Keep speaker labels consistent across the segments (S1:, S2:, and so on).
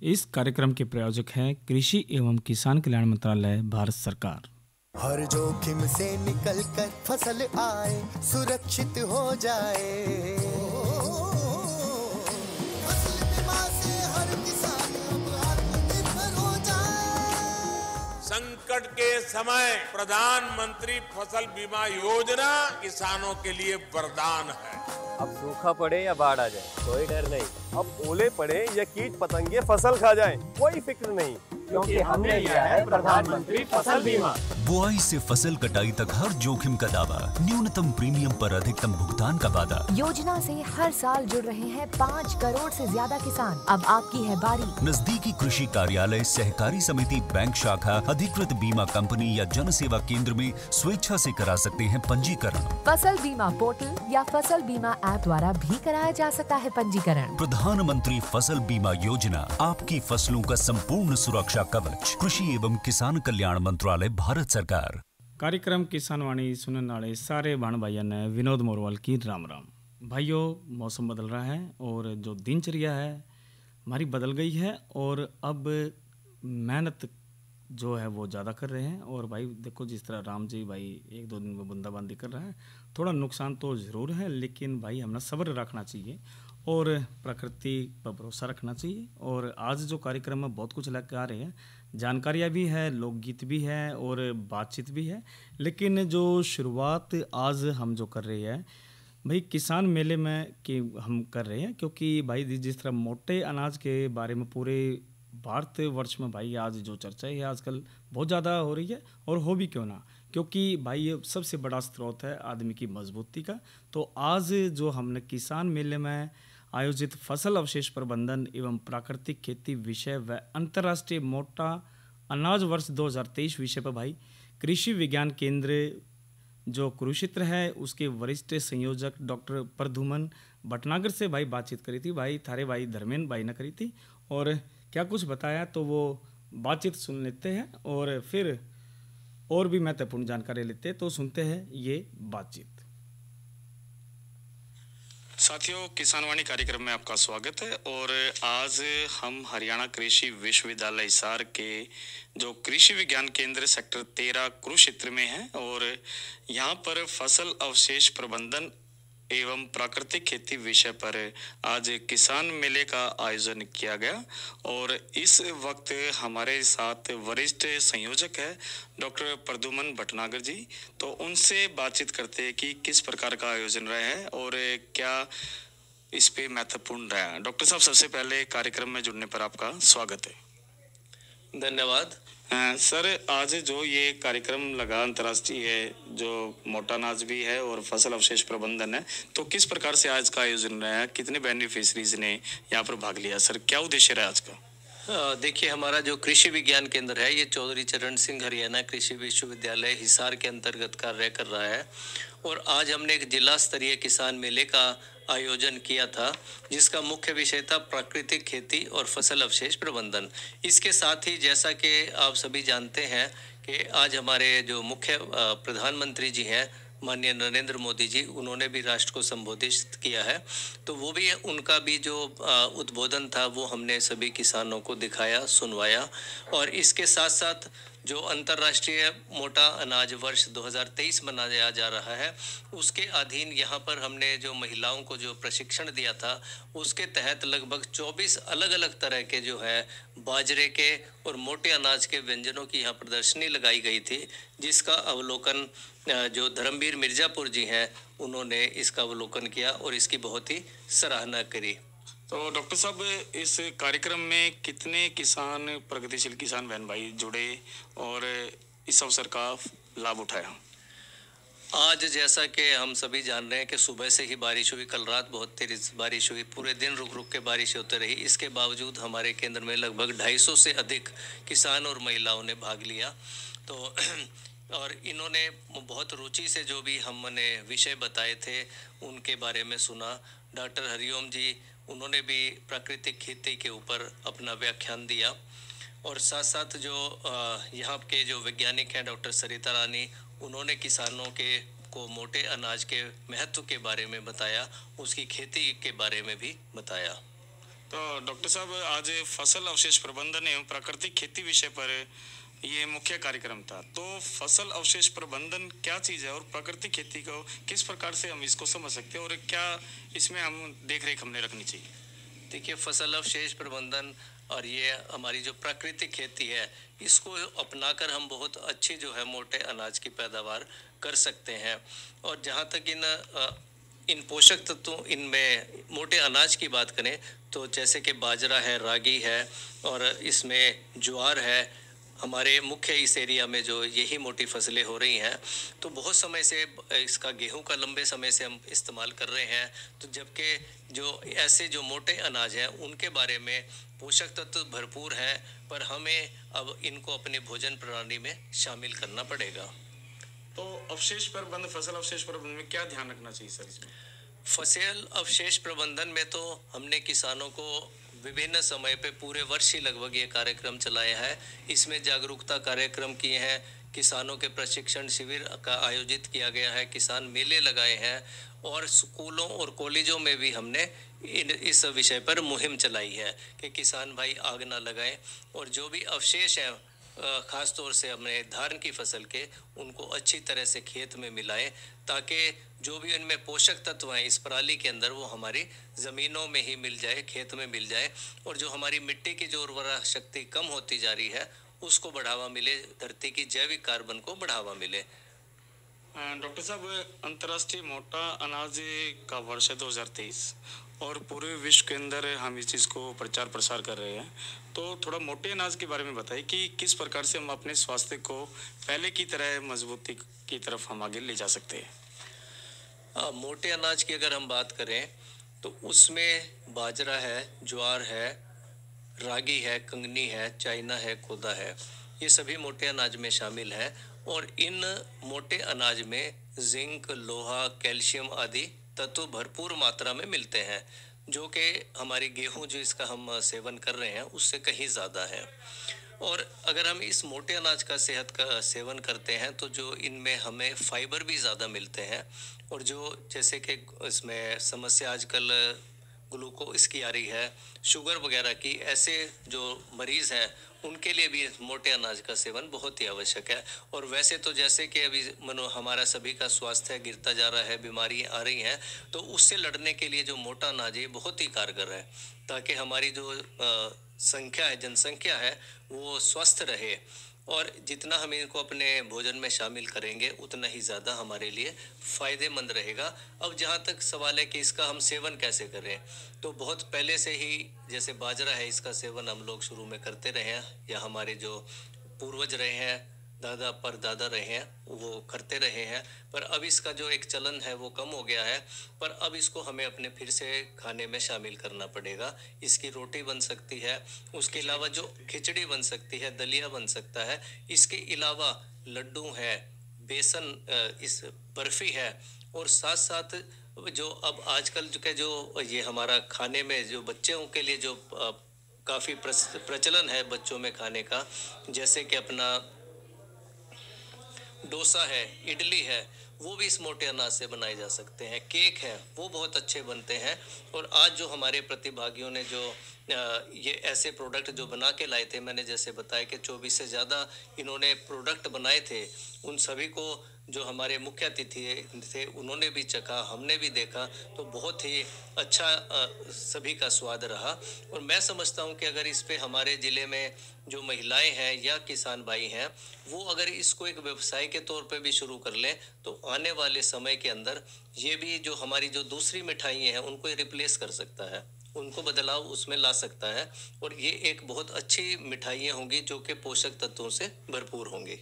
S1: इस कार्यक्रम के प्रायोजक हैं कृषि एवं किसान कल्याण मंत्रालय, भारत सरकार।
S2: हर जोखिम से निकल कर फसल आए, सुरक्षित हो जाए। फसल बीमा से हर किसान अब आत्मनिर्भर हो जाए।
S3: संकट के समय प्रधानमंत्री फसल बीमा योजना किसानों के लिए वरदान है।
S4: अब सूखा पड़े या बाढ़ आ जाए, कोई डर नहीं। अब ओले पड़े या कीट पतंगे फसल खा जाए, कोई फिक्र नहीं, क्योंकि हमने लिया है प्रधानमंत्री फसल बीमा।
S5: बुआई से फसल कटाई तक हर जोखिम का दावा, न्यूनतम प्रीमियम पर अधिकतम भुगतान का वादा।
S6: योजना से हर साल जुड़ रहे हैं 5 करोड़ से ज्यादा किसान। अब आपकी है बारी।
S5: नजदीकी कृषि कार्यालय, सहकारी समिति, बैंक शाखा, अधिकृत बीमा कंपनी या जन सेवा केंद्र में स्वेच्छा से करा सकते हैं पंजीकरण।
S6: फसल बीमा पोर्टल या फसल बीमा ऐप द्वारा भी कराया जा सकता है पंजीकरण।
S5: प्रधानमंत्री फसल बीमा योजना, आपकी फसलों का संपूर्ण सुरक्षा कवच। कृषि एवं किसान कल्याण मंत्रालय, भारत सरकार।
S1: कार्यक्रम किसान वाणी सुनने वाले सारे बाण भाइयों ने विनोद मोरवाल की राम राम। भाइयों, मौसम बदल रहा है और जो दिनचर्या है हमारी बदल गई है और अब मेहनत जो है वो ज़्यादा कर रहे हैं। और भाई देखो, जिस तरह राम जी भाई 1-2 दिन में बूंदाबांदी कर रहा है, थोड़ा नुकसान तो ज़रूर है, लेकिन भाई हमें सब्र रखना चाहिए और प्रकृति पर भरोसा रखना चाहिए। और आज जो कार्यक्रम में बहुत कुछ लेकर आ रहे हैं, जानकारियाँ भी है, लोकगीत भी है और बातचीत भी है। लेकिन जो शुरुआत आज हम जो कर रहे हैं भाई किसान मेले में कि हम कर रहे हैं, क्योंकि भाई जिस तरह मोटे अनाज के बारे में पूरे भारत वर्ष में भाई आज जो चर्चा है आजकल बहुत ज़्यादा हो रही है, और हो भी क्यों ना, क्योंकि भाई ये सबसे बड़ा स्रोत है आदमी की मजबूती का। तो आज जो हमने किसान मेले में आयोजित फसल अवशेष प्रबंधन एवं प्राकृतिक खेती विषय व अंतर्राष्ट्रीय मोटा अनाज वर्ष 2023 विषय पर भाई कृषि विज्ञान केंद्र जो कुरुक्षेत्र है उसके वरिष्ठ संयोजक डॉक्टर प्रद्युमन भटनागर से भाई बातचीत करी थी। भाई थारे भाई धर्मेंद्र भाई ने करी थी और क्या कुछ बताया, तो वो बातचीत सुन लेते हैं और फिर और भी महत्वपूर्ण जानकारी लेते हैं। तो सुनते हैं ये बातचीत।
S7: साथियों, किसानवाणी कार्यक्रम में आपका स्वागत है। और आज हम हरियाणा कृषि विश्वविद्यालय हिसार के जो कृषि विज्ञान केंद्र सेक्टर 13 कुरुक्षेत्र में है और यहाँ पर फसल अवशेष प्रबंधन एवं प्राकृतिक खेती विषय पर आज किसान मेले का आयोजन किया गया। और इस वक्त हमारे साथ वरिष्ठ संयोजक है डॉक्टर प्रद्युमन भटनागर जी। तो उनसे बातचीत करते हैं कि किस प्रकार का आयोजन रहा है और क्या इस पे महत्वपूर्ण रहा है। डॉक्टर साहब, सबसे पहले कार्यक्रम में जुड़ने पर आपका स्वागत है।
S8: धन्यवाद।
S7: सर, आज जो ये कार्यक्रम लगा अंतर्राष्ट्रीय जो मोटा अनाज भी है और फसल अवशेष प्रबंधन है, तो किस प्रकार से आज का आयोजन रहा है, कितने बेनिफिशरीज ने यहाँ पर भाग लिया, सर क्या उद्देश्य रहा आज का?
S8: देखिए, हमारा जो कृषि विज्ञान केंद्र है ये चौधरी चरण सिंह हरियाणा कृषि विश्वविद्यालय हिसार के अंतर्गत कार्य कर रहा है और आज हमने एक जिला स्तरीय किसान मेले का आयोजन किया था जिसका मुख्य विषय था प्राकृतिक खेती और फसल अवशेष प्रबंधन। इसके साथ ही जैसा कि आप सभी जानते हैं कि आज हमारे जो मुख्य प्रधानमंत्री जी हैं माननीय नरेंद्र मोदी जी, उन्होंने भी राष्ट्र को संबोधित किया है। तो वो भी उनका भी जो उद्बोधन था वो हमने सभी किसानों को दिखाया, सुनवाया। और इसके साथ साथ जो अंतर्राष्ट्रीय मोटा अनाज वर्ष 2023 मनाया जा रहा है उसके अधीन यहाँ पर हमने जो महिलाओं को जो प्रशिक्षण दिया था उसके तहत लगभग 24 अलग अलग तरह के जो है बाजरे के और मोटे अनाज के व्यंजनों की यहाँ प्रदर्शनी लगाई गई थी, जिसका अवलोकन जो धर्मवीर मिर्जापुर जी हैं उन्होंने इसका अवलोकन किया और इसकी बहुत ही सराहना करी।
S7: तो डॉक्टर साहब, इस कार्यक्रम में कितने किसान, प्रगतिशील किसान बहन भाई जुड़े और इस अवसर का लाभ उठाया?
S8: आज जैसा कि हम सभी जान रहे हैं कि सुबह से ही बारिश हुई, कल रात बहुत तेज बारिश हुई, पूरे दिन रुक रुक के बारिश होती रही। इसके बावजूद हमारे केंद्र में लगभग 250 से अधिक किसान और महिलाओं ने भाग लिया। तो और इन्होंने बहुत रुचि से जो भी हमने विषय बताए थे उनके बारे में सुना। डॉक्टर हरिओम जी, उन्होंने भी प्राकृतिक खेती के ऊपर अपना व्याख्यान दिया और साथ साथ जो यहाँ के जो वैज्ञानिक हैं डॉक्टर सरिता रानी, उन्होंने किसानों के को मोटे अनाज के महत्व के बारे में बताया, उसकी खेती के बारे में भी बताया।
S7: तो डॉक्टर साहब, आज फसल अवशेष प्रबंधन एवं प्राकृतिक खेती विषय पर ये मुख्य कार्यक्रम था। तो फसल अवशेष प्रबंधन क्या चीज़ है और प्राकृतिक खेती को किस प्रकार से हम इसको समझ सकते हैं और क्या इसमें हम देख रेख हमने रखनी चाहिए?
S8: देखिए, फसल अवशेष प्रबंधन और ये हमारी जो प्राकृतिक खेती है, इसको अपनाकर हम बहुत अच्छी जो है मोटे अनाज की पैदावार कर सकते हैं। और जहाँ तक इन पोषक तत्वों इनमें मोटे अनाज की बात करें तो जैसे कि बाजरा है, रागी है और इसमें ज्वार है, हमारे मुख्य इस एरिया में जो यही मोटी फसलें हो रही हैं। तो बहुत समय से इसका गेहूं का लंबे समय से हम इस्तेमाल कर रहे हैं। तो जबकि जो ऐसे जो मोटे अनाज हैं उनके बारे में पोषक तत्व भरपूर हैं, पर हमें अब इनको अपने भोजन प्रणाली में शामिल करना पड़ेगा।
S7: तो अवशेष प्रबंधन, फसल अवशेष प्रबंधन में क्या ध्यान रखना चाहिए सर इसमें?
S8: फसल अवशेष प्रबंधन में तो हमने किसानों को विभिन्न समय पे पूरे वर्ष ही लगभग ये कार्यक्रम चलाया है। इसमें जागरूकता कार्यक्रम किए हैं, किसानों के प्रशिक्षण शिविर का आयोजित किया गया है, किसान मेले लगाए हैं और स्कूलों और कॉलेजों में भी हमने इस विषय पर मुहिम चलाई है कि किसान भाई आग ना लगाएं और जो भी अवशेष हैं ख़ास तौर से हमने धान की फसल के उनको अच्छी तरह से खेत में मिलाएं, ताकि जो भी उनमें पोषक तत्व हैं इस पराली के अंदर वो हमारी ज़मीनों में ही मिल जाए, खेत में मिल जाए। और जो हमारी मिट्टी की जो उर्वरा शक्ति कम होती जा रही है उसको बढ़ावा मिले, धरती की जैविक कार्बन को बढ़ावा मिले।
S7: डॉक्टर साहब, अंतर्राष्ट्रीय मोटा अनाज का वर्ष है 2023 और पूरे विश्व के अंदर हम इस चीज़ को प्रचार प्रसार कर रहे हैं। तो थोड़ा मोटे अनाज के बारे में बताइए कि किस प्रकार से हम अपने स्वास्थ्य को पहले की तरह मजबूती की तरफ हम आगे ले जा सकते हैं।
S8: मोटे अनाज की अगर हम बात करें तो उसमें बाजरा है, ज्वार है, रागी है, कंगनी है, चाइना है, कोदा है, ये सभी मोटे अनाज में शामिल है। और इन मोटे अनाज में जिंक, लोहा, कैल्शियम आदि तत्व भरपूर मात्रा में मिलते हैं, जो कि हमारी गेहूं जो इसका हम सेवन कर रहे हैं उससे कहीं ज़्यादा है। और अगर हम इस मोटे अनाज का सेहत का सेवन करते हैं तो जो इनमें हमें फाइबर भी ज़्यादा मिलते हैं। और जो जैसे कि इसमें समस्या आजकल ग्लूकोज की आ रही है, शुगर वगैरह की, ऐसे जो मरीज़ हैं उनके लिए भी मोटे अनाज का सेवन बहुत ही आवश्यक है। और वैसे तो जैसे कि अभी हमारा सभी का स्वास्थ्य गिरता जा रहा है, बीमारियां आ रही हैं, तो उससे लड़ने के लिए जो मोटा अनाज है बहुत ही कारगर है, ताकि हमारी जो संख्या है, जनसंख्या है, वो स्वस्थ रहे। और जितना हम इनको अपने भोजन में शामिल करेंगे उतना ही ज़्यादा हमारे लिए फ़ायदेमंद रहेगा। अब जहाँ तक सवाल है कि इसका हम सेवन कैसे करें, तो बहुत पहले से ही जैसे बाजरा है इसका सेवन हम लोग शुरू में करते रहे हैं, या हमारे जो पूर्वज रहे हैं, दादा परदादा रहे हैं, वो करते रहे हैं। पर अब इसका जो एक चलन है वो कम हो गया है, पर अब इसको हमें अपने फिर से खाने में शामिल करना पड़ेगा। इसकी रोटी बन सकती है, उसके अलावा जो खिचड़ी बन सकती है, दलिया बन सकता है, इसके अलावा लड्डू है, बेसन, इस बर्फ़ी है, और साथ साथ जो अब आजकल जो ये हमारा खाने में जो बच्चों के लिए जो काफ़ी प्रचलन है बच्चों में खाने का, जैसे कि अपना डोसा है, इडली है, वो भी इस मोटे अनाज से बनाए जा सकते हैं। केक है, वो बहुत अच्छे बनते हैं। और आज जो हमारे प्रतिभागियों ने जो ये ऐसे प्रोडक्ट जो बना के लाए थे, मैंने जैसे बताया कि 24 से ज़्यादा इन्होंने प्रोडक्ट बनाए थे, उन सभी को जो हमारे मुख्य अतिथि थे उन्होंने भी चखा, हमने भी देखा, तो बहुत ही अच्छा सभी का स्वाद रहा। और मैं समझता हूँ कि अगर इस पे हमारे ज़िले में जो महिलाएं हैं या किसान भाई हैं, वो अगर इसको एक व्यवसाय के तौर पे भी शुरू कर लें तो आने वाले समय के अंदर ये भी जो हमारी जो दूसरी मिठाइयाँ हैं उनको रिप्लेस कर सकता है, उनको बदलाव उसमें ला सकता है। और ये एक बहुत अच्छी मिठाइयाँ होंगी जो कि पोषक तत्वों से भरपूर होंगी।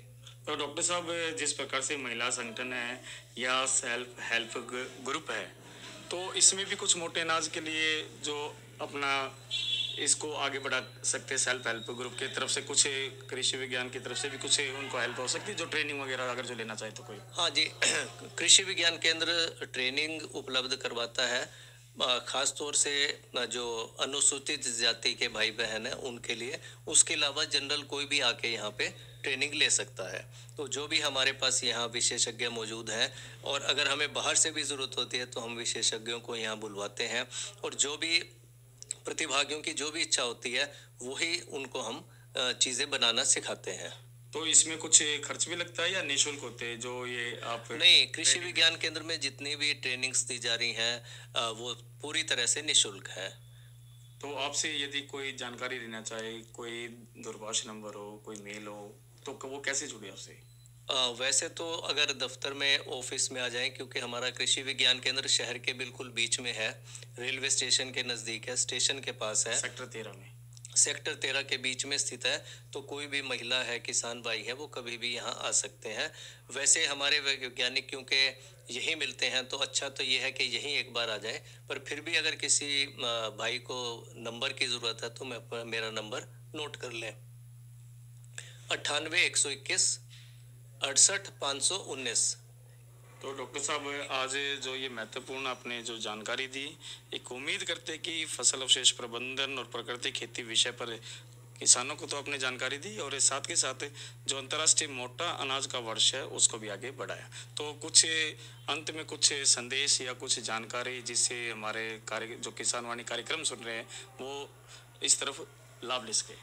S7: तो डॉक्टर साहब, जिस प्रकार से महिला संगठन है या सेल्फ हेल्प ग्रुप है, तो इसमें भी कुछ मोटे अनाज के लिए जो अपना इसको आगे बढ़ा सकते हैं, सेल्फ हेल्प ग्रुप की तरफ से कुछ कृषि विज्ञान की तरफ से भी कुछ उनको हेल्प हो सकती है, जो ट्रेनिंग वगैरह अगर जो लेना चाहे तो कोई?
S8: हाँ जी, कृषि विज्ञान केंद्र ट्रेनिंग उपलब्ध करवाता है, ख़ास तौर से जो अनुसूचित जाति के भाई बहन हैं उनके लिए। उसके अलावा जनरल कोई भी आके यहाँ पे ट्रेनिंग ले सकता है। तो जो भी हमारे पास यहाँ विशेषज्ञ मौजूद हैं, और अगर हमें बाहर से भी ज़रूरत होती है तो हम विशेषज्ञों को यहाँ बुलवाते हैं। और जो भी प्रतिभागियों की जो भी इच्छा होती है वही उनको हम चीज़ें बनाना सिखाते हैं।
S7: तो इसमें कुछ खर्च भी लगता है या निःशुल्क होते हैं जो ये आप?
S8: नहीं, कृषि विज्ञान केंद्र में जितनी भी ट्रेनिंग्स दी जा रही हैं वो पूरी तरह से निःशुल्क है।
S7: तो आपसे यदि कोई जानकारी लेना चाहे, कोई दूरभाष नंबर हो, कोई मेल हो, तो वो कैसे जुड़े आपसे?
S8: वैसे तो अगर दफ्तर में ऑफिस में आ जाएं, क्योंकि हमारा कृषि विज्ञान केंद्र शहर के बिल्कुल बीच में है, रेलवे स्टेशन के नज़दीक है, स्टेशन के पास है, सेक्टर 13 के बीच में स्थित है। तो कोई भी महिला है, किसान भाई है, वो कभी भी यहाँ आ सकते हैं। वैसे हमारे वैज्ञानिक क्योंकि यही मिलते हैं तो अच्छा तो ये है कि यहीं एक बार आ जाए, पर फिर भी अगर किसी भाई को नंबर की ज़रूरत है तो मेरा नंबर नोट कर लें, 98 121 68 519।
S7: तो डॉक्टर साहब, आज जो ये महत्वपूर्ण आपने जो जानकारी दी, एक उम्मीद करते कि फसल अवशेष प्रबंधन और प्राकृतिक खेती विषय पर किसानों को तो आपने जानकारी दी और साथ के साथ जो अंतर्राष्ट्रीय मोटा अनाज का वर्ष है उसको भी आगे बढ़ाया। तो कुछ अंत में कुछ संदेश या कुछ जानकारी जिससे हमारे जो किसानवाणी कार्यक्रम सुन रहे हैं वो इस तरफ लाभ ले सके?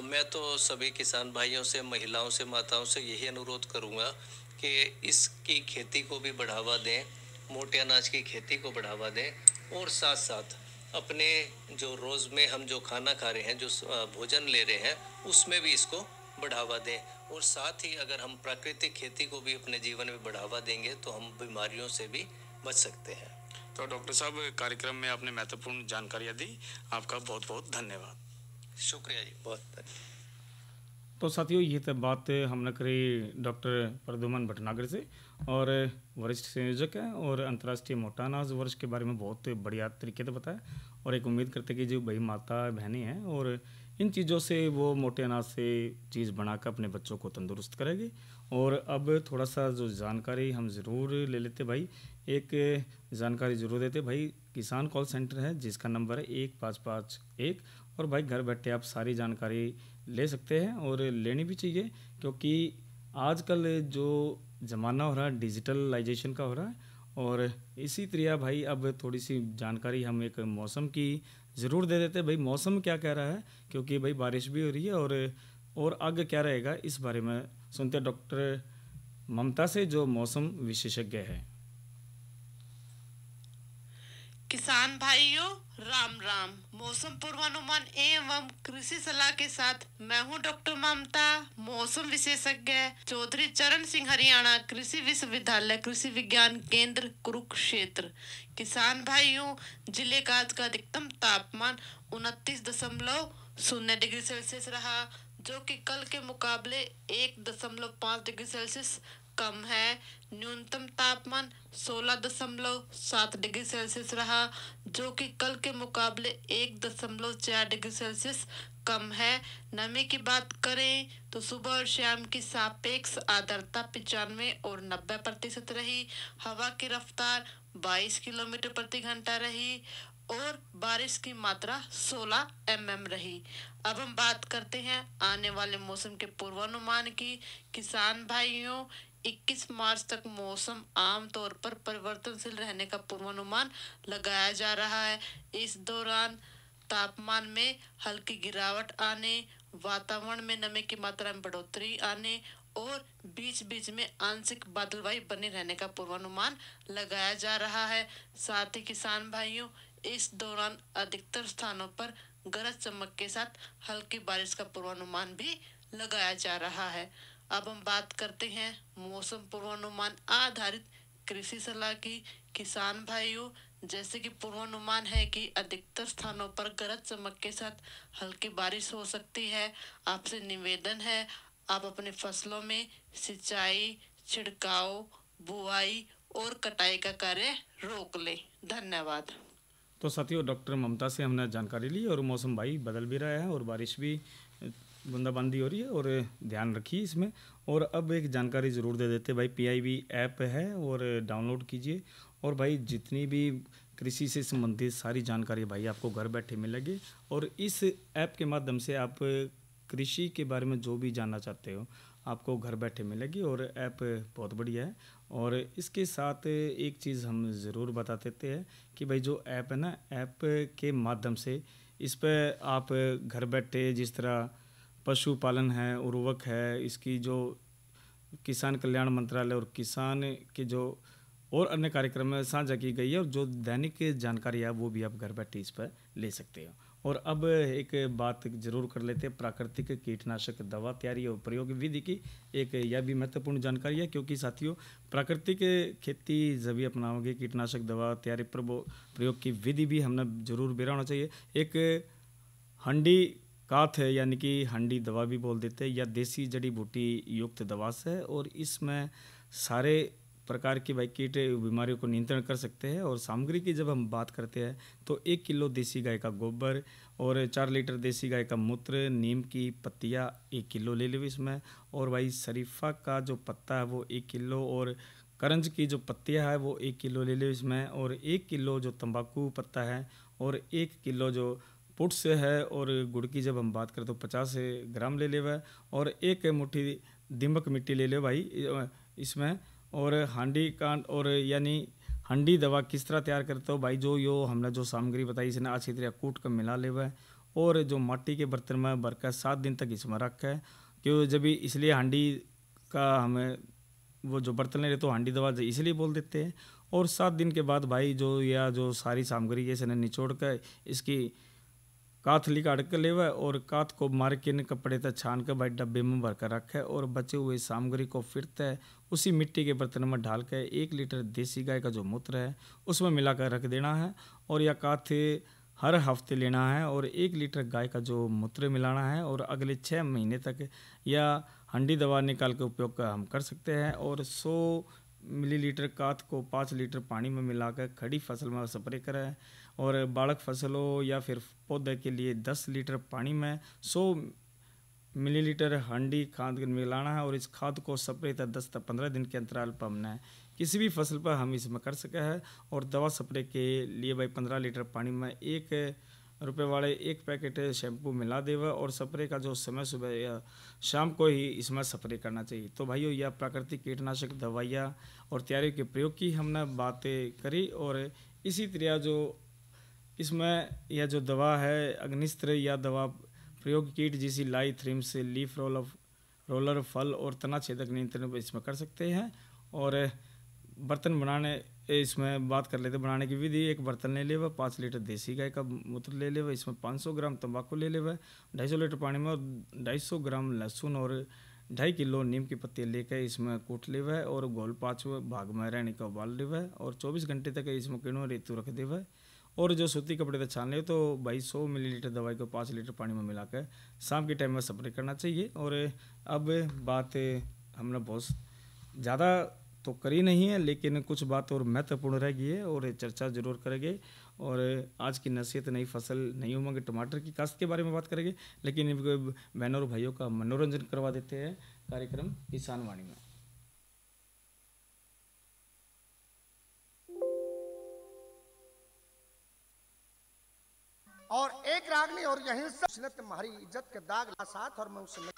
S8: मैं तो सभी किसान भाइयों से, महिलाओं से, माताओं से यही अनुरोध करूंगा कि इसकी खेती को भी बढ़ावा दें, मोटे अनाज की खेती को बढ़ावा दें और साथ साथ अपने जो रोज़ में हम जो खाना खा रहे हैं, जो भोजन ले रहे हैं, उसमें भी इसको बढ़ावा दें। और साथ ही अगर हम प्राकृतिक खेती को भी अपने जीवन में बढ़ावा देंगे तो हम बीमारियों से भी बच सकते हैं।
S7: तो डॉक्टर साहब, कार्यक्रम में आपने महत्वपूर्ण जानकारियाँ दी, आपका बहुत बहुत धन्यवाद।
S8: शुक्रिया जी, बहुत धन्यवाद।
S1: तो साथियों, ये तो बात हमने करी डॉक्टर प्रद्युमन भटनागर से, और वरिष्ठ संयोजक हैं और अंतर्राष्ट्रीय मोटा अनाज वर्ष के बारे में बहुत बढ़िया तरीके से बताया। और एक उम्मीद करते कि जो भाई माता बहनें हैं और इन चीज़ों से वो मोटे अनाज से चीज़ बनाकर अपने बच्चों को तंदुरुस्त करेंगे। और अब थोड़ा सा जो जानकारी हम ज़रूर ले लेते भाई, एक जानकारी ज़रूर देते भाई। किसान कॉल सेंटर है जिसका नंबर है 1551, और भाई घर बैठे आप सारी जानकारी ले सकते हैं और लेनी भी चाहिए, क्योंकि आजकल जो ज़माना हो रहा है डिजिटलाइजेशन का हो रहा है। और इसी तरह भाई अब थोड़ी सी जानकारी हम एक मौसम की ज़रूर दे देते हैं भाई। मौसम क्या कह रहा है, क्योंकि भाई बारिश भी हो रही है और आगे क्या रहेगा इस बारे में सुनते हैं डॉक्टर ममता से, जो मौसम विशेषज्ञ है।
S9: किसान भाइयों, राम राम। मौसम पूर्वानुमान एवं कृषि सलाह के साथ मैं हूं डॉक्टर ममता, मौसम विशेषज्ञ, चौधरी चरण सिंह, हरियाणा कृषि विश्वविद्यालय कृषि विज्ञान केंद्र कुरुक्षेत्र। किसान भाइयों, जिले का आज का अधिकतम तापमान 29.0 डिग्री सेल्सियस रहा, जो कि कल के मुकाबले 1.5 डिग्री सेल्सियस कम है। न्यूनतम तापमान 16.7 डिग्री सेल्सियस रहा, जो कि कल के मुकाबले 1.4 डिग्री सेल्सियस कम है। नमी की बात करें तो सुबह और शाम की सापेक्ष आर्द्रता 95 और 90% रही। हवा की रफ्तार 22 किलोमीटर प्रति घंटा रही और बारिश की मात्रा 16 mm रही। अब हम बात करते हैं आने वाले मौसम के पूर्वानुमान की। किसान भाइयों, 21 मार्च तक मौसम आमतौर पर परिवर्तनशील रहने का पूर्वानुमान लगाया जा रहा है। इस दौरान तापमान में हल्की गिरावट आने, वातावरण में नमी की मात्रा में बढ़ोतरी आने और बीच बीच में आंशिक बादलवाई बने रहने का पूर्वानुमान लगाया जा रहा है। साथ ही किसान भाइयों, इस दौरान अधिकतर स्थानों पर गरज चमक के साथ हल्की बारिश का पूर्वानुमान भी लगाया जा रहा है। अब हम बात करते हैं मौसम पूर्वानुमान आधारित कृषि सलाह की। किसान भाइयों, जैसे कि पूर्वानुमान है कि अधिकतर स्थानों पर गरज चमक के साथ हल्की बारिश हो सकती है। आपसे निवेदन है, आप अपने फसलों में सिंचाई, छिड़काव, बुआई और कटाई का कार्य रोक लें। धन्यवाद।
S1: तो साथियों, डॉक्टर ममता से हमने जानकारी ली, और मौसम भाई बदल भी रहा है और बारिश भी बूंदाबांदी हो रही है, और ध्यान रखिए इसमें। और अब एक जानकारी ज़रूर दे देते भाई, PIB ऐप है और डाउनलोड कीजिए। और भाई जितनी भी कृषि से संबंधित सारी जानकारी भाई आपको घर बैठे मिलेगी, और इस ऐप के माध्यम से आप कृषि के बारे में जो भी जानना चाहते हो आपको घर बैठे मिलेगी, और ऐप बहुत बढ़िया है। और इसके साथ एक चीज़ हम ज़रूर बता देते हैं कि भाई जो ऐप है ना, ऐप के माध्यम से इस पे आप घर बैठे जिस तरह पशुपालन है, उर्वरक है, इसकी जो किसान कल्याण मंत्रालय और किसान के जो और अन्य कार्यक्रम में साझा की गई है, और जो दैनिक जानकारी है वो भी आप घर बैठे इस पर ले सकते हो। और अब एक बात जरूर कर लेते हैं प्राकृतिक कीटनाशक दवा तैयारी और प्रयोग विधि की। एक यह भी महत्वपूर्ण जानकारी है, क्योंकि साथियों प्राकृतिक खेती जब भी अपनाओगे कीटनाशक दवा तैयारी प्रयोग की विधि भी हमने जरूर बेरा होना चाहिए। एक हंडी काथ है, यानी कि हंडी दवा भी बोल देते हैं, या देसी जड़ी बूटी युक्त दवा से, और इसमें सारे प्रकार की भाई कीट बीमारियों को नियंत्रण कर सकते हैं। और सामग्री की जब हम बात करते हैं तो 1 किलो देसी गाय का गोबर और 4 लीटर देसी गाय का मूत्र, नीम की पत्तियाँ 1 किलो ले लो इसमें, और भाई शरीफा का जो पत्ता है वो 1 किलो, और करंज की जो पत्तियाँ है वो 1 किलो ले लो इसमें, और 1 किलो जो तंबाकू पत्ता है, और 1 किलो जो पुट्स है, और गुड़ की जब हम बात करें तो 50 ग्राम ले ले, और 1 मुट्ठी दीमक मिट्टी ले ले भाई इसमें। और हांडी कांड, और यानी हंडी दवा किस तरह तैयार करते हो भाई, जो हमने जो सामग्री बताई इसने अच्छी तरह कूट कर मिला ले, और जो माटी के बर्तन में भरकर 7 दिन तक इसमें रखा है, क्यों जब इसलिए हांडी का हमें वो जो बर्तन ले रहे तो हांडी दवा इसलिए बोल देते हैं। और 7 दिन के बाद भाई जो सारी सामग्री इसने निचोड़ कर इसकी काथली काट कर लेवा, और काथ को मार के कपड़े तक छान कर भाई डब्बे में भर कर रखे, और बचे हुए सामग्री को फिर तय उसी मिट्टी के बर्तन में डाल कर 1 लीटर देसी गाय का जो मूत्र है उसमें मिलाकर रख देना है, और यह काथ हर हफ्ते लेना है, और 1 लीटर गाय का जो मूत्र मिलाना है, और अगले 6 महीने तक यह हंडी दवा निकाल के उपयोग हम कर सकते हैं। और 100 मिलीलीटर काथ को 5 लीटर पानी में मिलाकर खड़ी फसल में स्प्रे करें, और बालक फसलों या फिर पौधे के लिए 10 लीटर पानी में 100 मिलीलीटर हंडी खाद मिलाना है, और इस खाद को स्प्रे तक 10 से 15 दिन के अंतराल पर हमने किसी भी फसल पर हम इसमें कर सके हैं। और दवा स्प्रे के लिए भाई 15 लीटर पानी में 1 रुपये वाले 1 पैकेट शैम्पू मिला देवा, और स्प्रे का जो समय सुबह या शाम को ही इसमें स्प्रे करना चाहिए। तो भाइयों यह प्राकृतिक कीटनाशक दवाइयाँ और तैयारी के प्रयोग की हमने बातें करी, और इसी तरह जो इसमें यह जो दवा है अग्निस्त्र या दवा प्रयोग कीट जैसी लाई, थ्रिम्स, लीफ रोलर, फल और तना छेदक नियंत्रण इसमें कर सकते हैं। और बर्तन बनाने इसमें बात कर लेते बनाने की विधि। एक बर्तन ले लेवा, 5 लीटर देसी गाय का मूत्र ले लेवा, इसमें 500 ग्राम तंबाकू ले लेवा, 250 लीटर पानी में, और 250 ग्राम लहसुन और 2.5 किलो नीम की पत्ती लेकर इसमें कूट लेवा, और घोल 5 भाग में रहने का उबाल लेवा, और 24 घंटे तक इसमें किणो रेतु रख देवा, और जो सूती कपड़े तक छान ले तो भाई 100 मिलीलीटर दवाई को 5 लीटर पानी में मिलाकर शाम के टाइम में स्प्रे करना चाहिए। और अब बात हमने बहुत ज़्यादा तो करी नहीं है, लेकिन कुछ बात और महत्वपूर्ण रह गई है, और चर्चा जरूर करेंगे। और आज की नसीहत नई फसल नई उमंग टमाटर की काश्त के बारे में बात करेंगे, लेकिन बहनों और भाइयों का मनोरंजन करवा देते हैं कार्यक्रम किसान वाणी में।
S10: और एक रागनी और यहीं से तुम्हारी इज्जत के दाग साथ, और मैं उसमें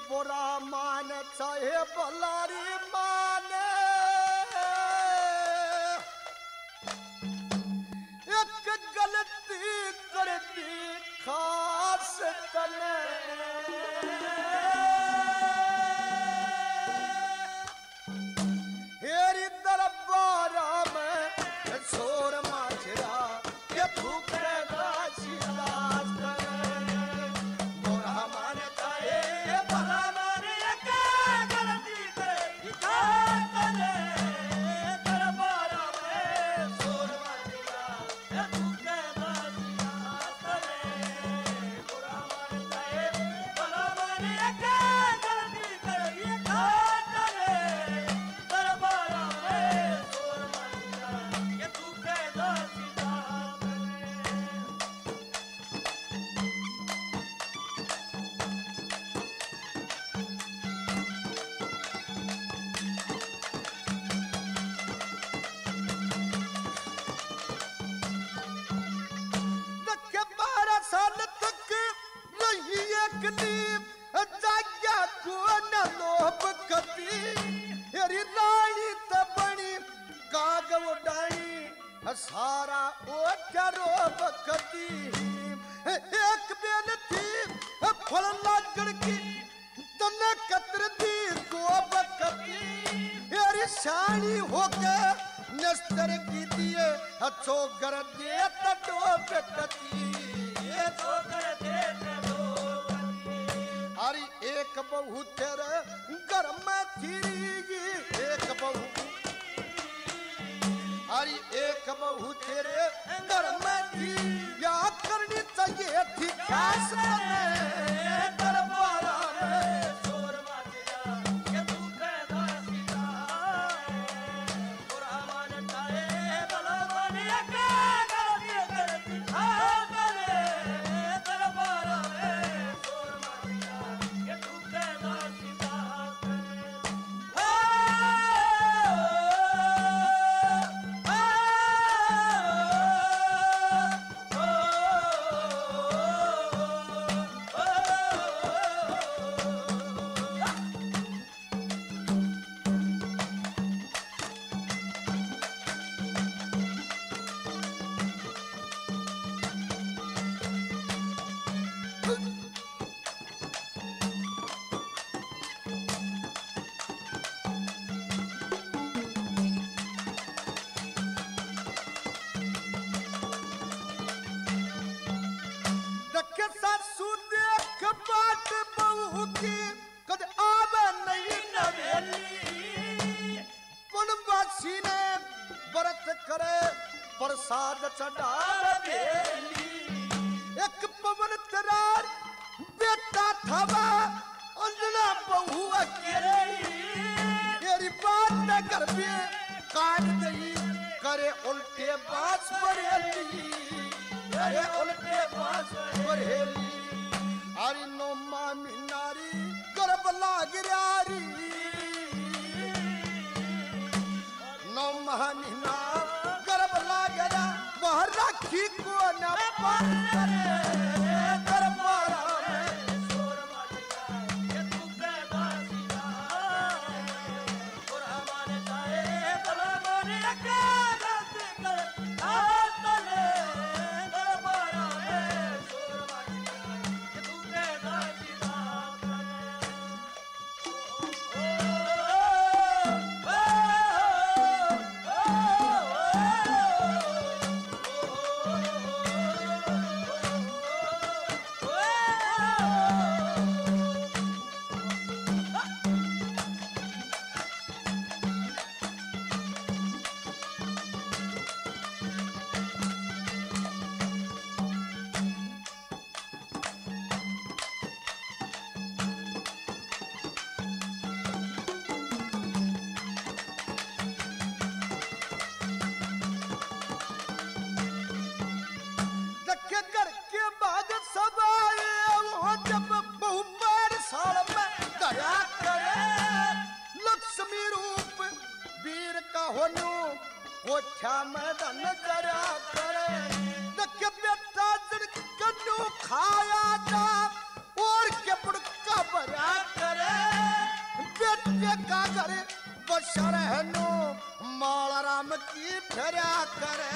S10: बुरा मान चाहे बलारी माने, एक गलती कर दी खास तने, हेरी दरबारा में छोर माजरा ये भूखे दासी दास करे, मोरा मान चाहे ये भला माने के गलती करे खास तने, दरबारा में छोर माजरा ये भूखे दासी दास करे, मोरा मान चाहे थारा ओ करो बकती एक बेन थी फल लागड़ की तने कतर दी को बकती यारी शानी होके नस्तर की दिए अच्छो कर दे तटो बकती ये तो कर दे तटो अरे एक बहू तेरे घर में थी एक बहू अरे एक बहू तेरे घर में थी या करनी चाहिए थी खास दरबारा में शोर मच जा ये तू कहदा सीधा और हमारे ताए भला बनिया के गलती करती हाले दरबारा में शोर मच जा ये तू कहदा सीधा प्रसाद चढ़ावे बेली एक पवन तरार बेटा थवा अंजना बहू अकेली तेरी बात न कर बे काट दई करे उल्टे बास बरेली करे उल्टे बास बरेली अरे नो मामी नारी गर्भ लाग रारी नो महानी ना गर्भ लागरा वह राखी को न पारे दरबारा में शोर मच जा ये तू कहदा सीधा और हमारे ताए भला बने के गलती कर आतले दरबारा में शोर मच जा ये तू कहदा सीधा मैदान जरा करे देखे बेटा कन्नू खाया जा और के बुड़का भरा करे बेटे का घर बशर है नो माला राम की फेरा करे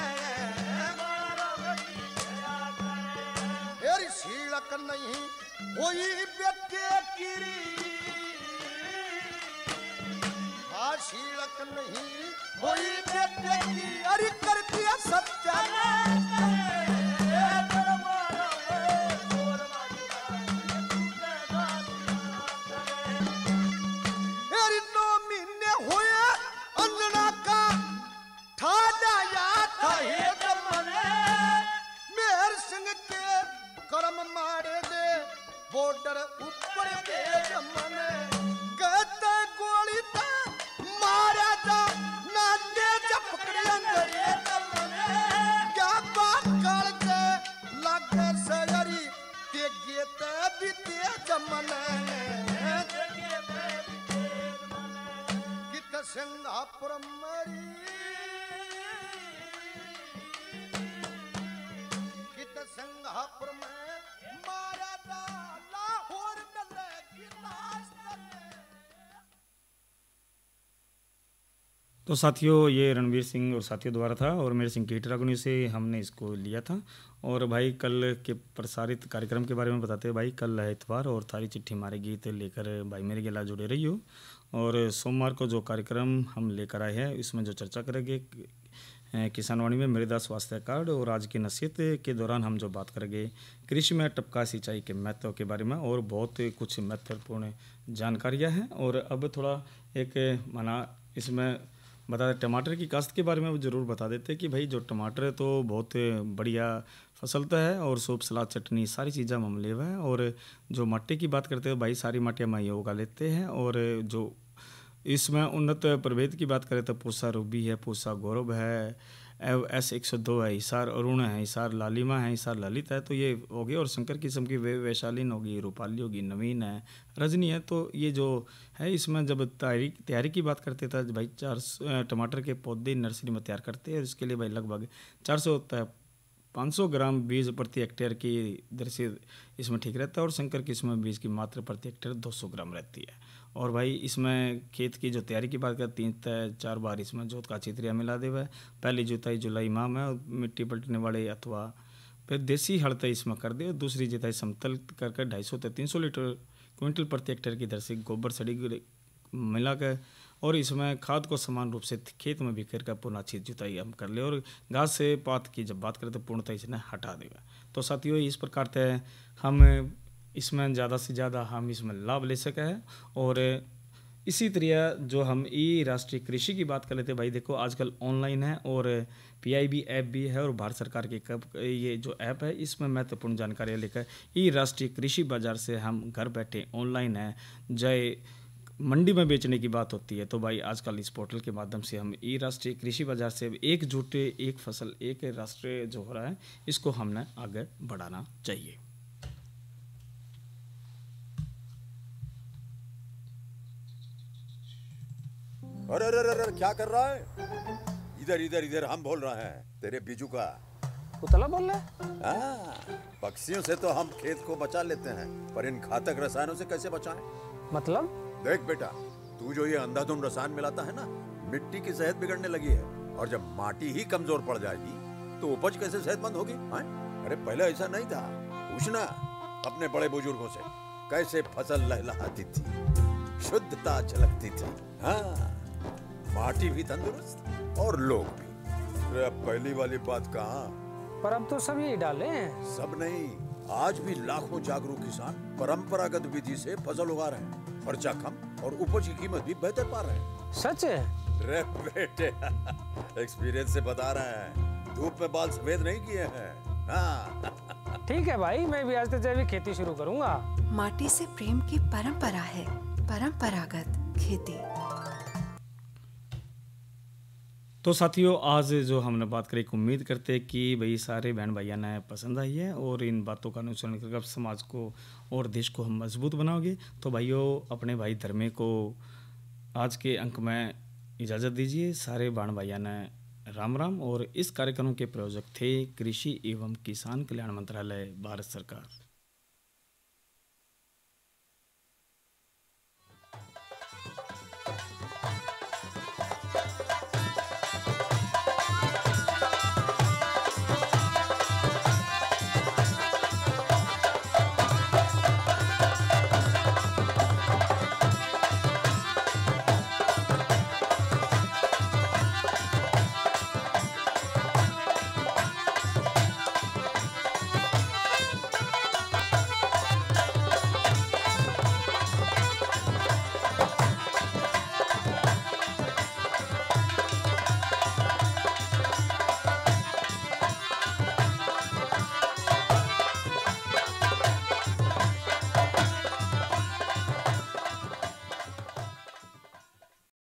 S10: हेरी सीलक नहीं कोई बेटे कीरी शीलक नहीं कोई बेटे की अरे कर दिया सत्या नो महीने हुए अंजना का ठाडा याद था मेहर सिंह के कर्म मारे दे बॉर्डर ऊपर दे जमने कहते गोली था मारा जा ना दे जब पकड़े अंदर क्या बात कर दे लगे सगरी ते गेते भी ते जमने कित सिंगापुर मरी कित सिंगापुर में मारा जा लाहौर डले की लाश
S1: तो साथियों ये रणवीर सिंह और साथियों द्वारा था और मेरे सिंह की टिरागुनी से हमने इसको लिया था। और भाई कल के प्रसारित कार्यक्रम के बारे में बताते हैं भाई, कल है इतवार और थारी चिट्ठी हमारे गीत लेकर भाई मेरे गिला जुड़े रही हो। और सोमवार को जो कार्यक्रम हम लेकर आए हैं इसमें जो चर्चा करेंगे किसानवाणी में मृदा स्वास्थ्य कार्ड, और आज की नसीहत के दौरान हम जो बात करेंगे कृषि में टपका सिंचाई के महत्व के बारे में, और बहुत कुछ महत्वपूर्ण जानकारियां हैं। और अब थोड़ा एक माना इसमें बता दें टमाटर की काश्त के बारे में ज़रूर बता देते कि भाई जो टमाटर है तो बहुत बढ़िया फसल तो है और सूप सलाद चटनी सारी चीज़ें हम ले हुए हैं। और जो मट्टी की बात करते हैं भाई सारी मट्टियाँ हम ये उगा लेते हैं। और जो इसमें उन्नत प्रभेद की बात करें तो पूसा रूबी है, पूसा गौरव है, S102 है, हिसार अरुण है, हिसार लालिमा है, हिसार ललित है, तो ये हो गई। और शंकर किस्म की वैशालीन होगी, रूपाली होगी, नवीन है, रजनी है। तो ये जो है इसमें जब तैयारी की बात करते थे भाई 400 टमाटर के पौधे नर्सरी में तैयार करते हैं। इसके लिए भाई लगभग 500 ग्राम बीज प्रति हेक्टेयर की दर से इसमें ठीक रहता है। और शंकर किस्म बीज की मात्रा प्रति हेक्टेयर 200 ग्राम रहती है। और भाई इसमें खेत की जो तैयारी की बात करें 3 से 4 बार इसमें जोत का चित्रिया मिला देवा है। पहली जुताई जुलाई माह में और मिट्टी पलटने वाले अथवा फिर देसी हड़ता इसमें कर दे। दूसरी जुताई समतल करके 250 से 300 लीटर क्विंटल प्रति हेक्टेयर की दर से गोबर सड़ी मिला कर, और इसमें खाद को समान रूप से खेत में बिखेर कर पुनः अच्छी जुताई हम कर ले। और घास से पात की जब बात करें तो पूर्णतः इसने हटा देगा। तो साथियों इस प्रकार से हम इसमें ज़्यादा से ज़्यादा हम इसमें लाभ ले सके हैं। और इसी तरह जो हम ई राष्ट्रीय कृषि की बात कर लेते हैं भाई, देखो आजकल ऑनलाइन है और PIB ऐप भी है, और भारत सरकार के ये जो ऐप है इसमें महत्वपूर्ण जानकारी लेकर ई राष्ट्रीय कृषि बाजार से हम घर बैठे ऑनलाइन है जय मंडी में बेचने की बात होती है। तो भाई आजकल इस पोर्टल के माध्यम से हम ई राष्ट्रीय कृषि बाजार से एकजुट एक फसल एक राष्ट्र जो हो रहा है इसको हमने आगे बढ़ाना चाहिए।
S11: अरे अरे अरे क्या कर रहा है? इधर इधर इधर हम बोल रहे हैं तेरे बीजू का।
S12: पुतला बोल रहा है?
S11: पक्षियों से तो हम खेत को बचा लेते हैं, पर इन घातक रसायनों से कैसे बचाएं?
S12: मतलब?
S11: देख बेटा, तू जो ये अंधाधुंध रसायन मिलाता है ना, मिट्टी की सेहत बिगड़ने लगी है। और जब माटी ही कमजोर पड़ जाएगी तो उपज कैसे सेहतमंद होगी? अरे पहले ऐसा नहीं था। पूछना अपने बड़े बुजुर्गों से, कैसे फसल लहलहाती थी, शुद्धता झलकती थी। हाँ, माटी भी तंदुरुस्त और लोग भी। अब पहली वाली बात कहाँ?
S12: पर अब तो सब यही डाले हैं।
S11: सब नहीं, आज भी लाखों जागरूक किसान परंपरागत विधि से फसल उगा रहे हैं। खर्चा कम और उपज की कीमत भी बेहतर पा रहे हैं।
S12: सच है?
S11: रे बेटे एक्सपीरियंस से बता रहे हैं, धूप में बाल सफेद नहीं किए हैं। हाँ।
S12: ठीक है भाई, मैं भी आज से जैविक खेती शुरू करूंगा।
S13: माटी से प्रेम की परंपरा है, परंपरागत खेती।
S1: तो साथियों आज जो हमने बात करी, उम्मीद करते हैं कि भाई सारे बहन भाइयों ने पसंद आई है और इन बातों का अनुसरण करके समाज को और देश को हम मजबूत बनाओगे। तो भाइयों अपने भाई धर्मे को आज के अंक में इजाज़त दीजिए। सारे बहन भाइयों ने राम राम। और इस कार्यक्रम के प्रायोजक थे कृषि एवं किसान कल्याण मंत्रालय, भारत सरकार।